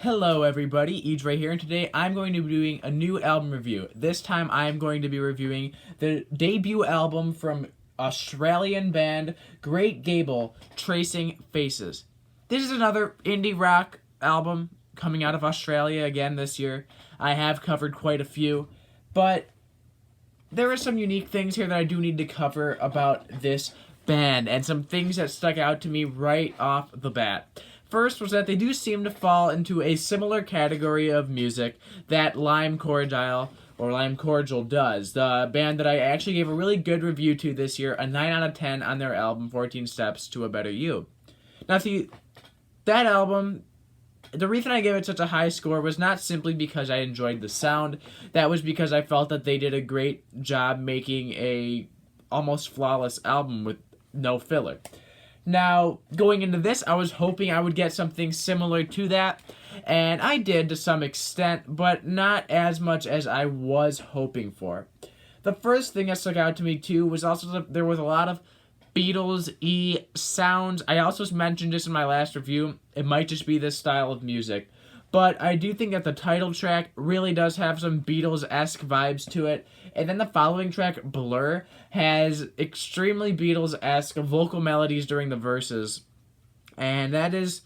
Hello everybody, Edre here, and today I'm going to be doing a new album review. This time I'm going to be reviewing the debut album from Australian band Great Gable, Tracing Faces. This is another indie rock album coming out of Australia again this year. I have covered quite a few, but there are some unique things here that I do need to cover about this band, and some things that stuck out to me right off the bat. First was that they do seem to fall into a similar category of music that Lime Cordial does. The band that I actually gave a really good review to this year, a 9 out of 10 on their album 14 Steps to a Better You. Now see, that album, the reason I gave it such a high score was not simply because I enjoyed the sound. That was because I felt that they did a great job making a almost flawless album with no filler. Now, going into this, I was hoping I would get something similar to that, and I did to some extent, but not as much as I was hoping for. The first thing that stuck out to me, too, was also that there was a lot of Beatles-y sounds. I also mentioned this in my last review. It might just be this style of music. But I do think that the title track really does have some Beatles-esque vibes to it. And then the following track, Blur, has extremely Beatles-esque vocal melodies during the verses. And that is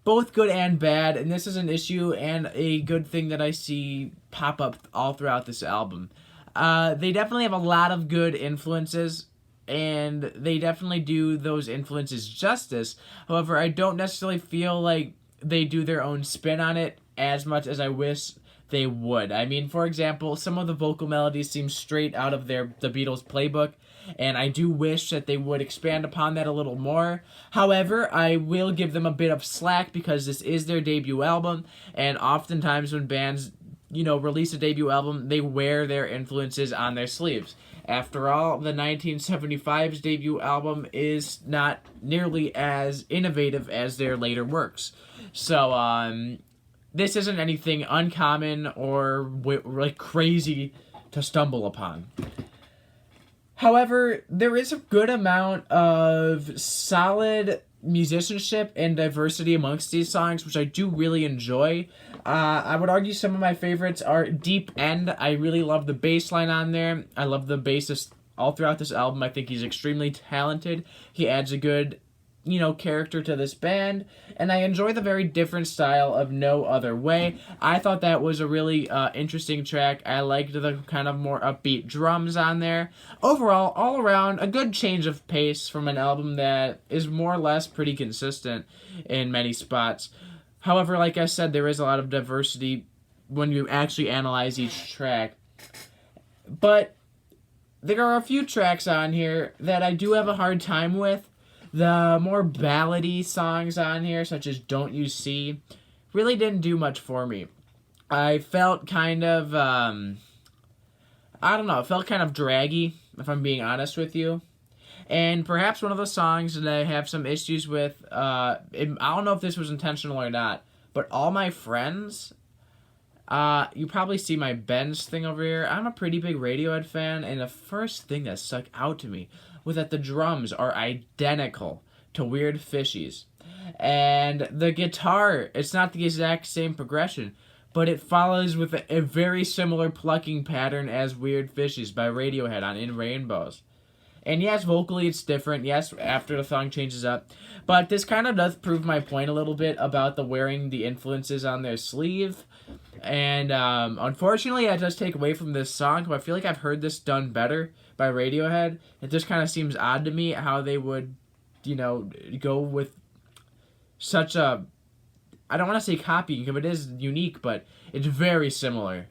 both good and bad. And this is an issue and a good thing that I see pop up all throughout this album. They definitely have a lot of good influences, and they definitely do those influences justice. However, I don't necessarily feel like they do their own spin on it as much as I wish they would. I mean, for example, some of the vocal melodies seem straight out of the Beatles playbook, and I do wish that they would expand upon that a little more. However, I will give them a bit of slack because this is their debut album, and oftentimes when bands, release a debut album, they wear their influences on their sleeves. After all, the 1975's debut album is not nearly as innovative as their later works. So, this isn't anything uncommon or crazy to stumble upon. However, there is a good amount of solid musicianship and diversity amongst these songs, which I do really enjoy. I would argue some of my favorites are Deep End. I really love the bass line on there. I love the bassist all throughout this album. I think he's extremely talented. He adds a good, character to this band, and I enjoy the very different style of No Other Way. I thought that was a really interesting track. I liked the kind of more upbeat drums on there. Overall, all around, a good change of pace from an album that is more or less pretty consistent in many spots. However, like I said, there is a lot of diversity when you actually analyze each track. But there are a few tracks on here that I do have a hard time with. The more ballady songs on here, such as Don't You See, really didn't do much for me. I felt kind of, it felt kind of draggy, if I'm being honest with you. And perhaps one of the songs that I have some issues with, I don't know if this was intentional or not, but All My Friends, you probably see my Benz thing over here. I'm a pretty big Radiohead fan, and the first thing that stuck out to me was that the drums are identical to Weird Fishies. And the guitar, it's not the exact same progression, but it follows with a very similar plucking pattern as Weird Fishies by Radiohead on In Rainbows. And yes, vocally it's different. Yes, after the song changes up. But this kind of does prove my point a little bit about the wearing the influences on their sleeve. And unfortunately, that does take away from this song, but I feel like I've heard this done better by Radiohead. It just kind of seems odd to me how they would, go with such a, I don't want to say copying, because it is unique, but it's very similar.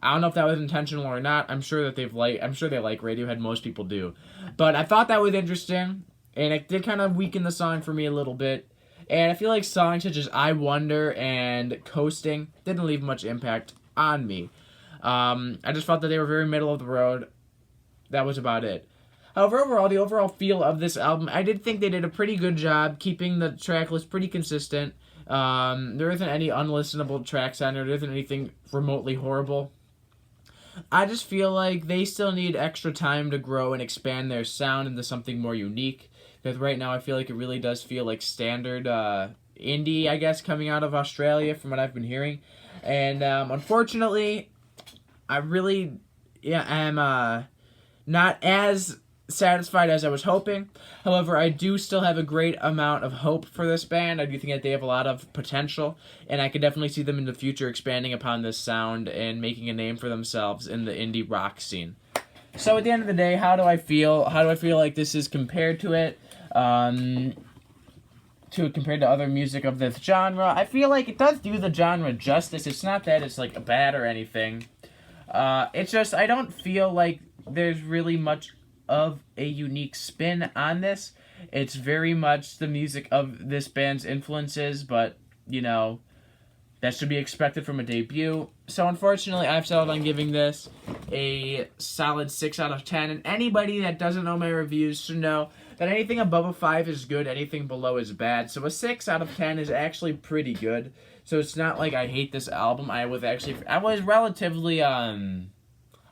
I don't know if that was intentional or not. I'm sure they like Radiohead. Most people do. But I thought that was interesting, and it did kind of weaken the song for me a little bit. And I feel like songs such as I Wonder and Coasting didn't leave much impact on me. I just felt that they were very middle of the road. That was about it. However, overall, the overall feel of this album, I did think they did a pretty good job keeping the track list pretty consistent. There isn't any unlistenable tracks on there. There isn't anything remotely horrible. I just feel like they still need extra time to grow and expand their sound into something more unique. Because right now I feel like it really does feel like standard indie, I guess, coming out of Australia from what I've been hearing. And unfortunately, I really am not as satisfied as I was hoping. However, I do still have a great amount of hope for this band. I do think that they have a lot of potential, and I could definitely see them in the future expanding upon this sound and making a name for themselves in the indie rock scene. So at the end of the day, how do I feel? How do I feel like this is compared to it? Compared to other music of this genre, I feel like it does do the genre justice. It's not that it's like bad or anything. It's just I don't feel like there's really much of a unique spin on this. It's very much the music of this band's influences, but you know, that should be expected from a debut. So unfortunately, I've settled on giving this a solid 6 out of 10. And anybody that doesn't know my reviews should know that anything above a 5 is good, anything below is bad. So a 6 out of 10 is actually pretty good. So it's not like I hate this album. I was relatively, I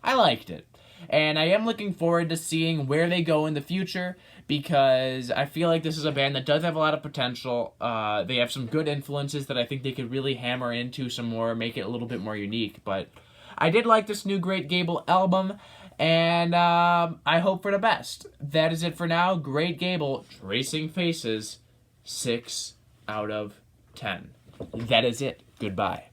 liked it. And I am looking forward to seeing where they go in the future, because I feel like this is a band that does have a lot of potential. They have some good influences that I think they could really hammer into some more, make it a little bit more unique. But I did like this new Great Gable album, and I hope for the best. That is it for now. Great Gable, Tracing Faces, 6 out of 10. That is it. Goodbye.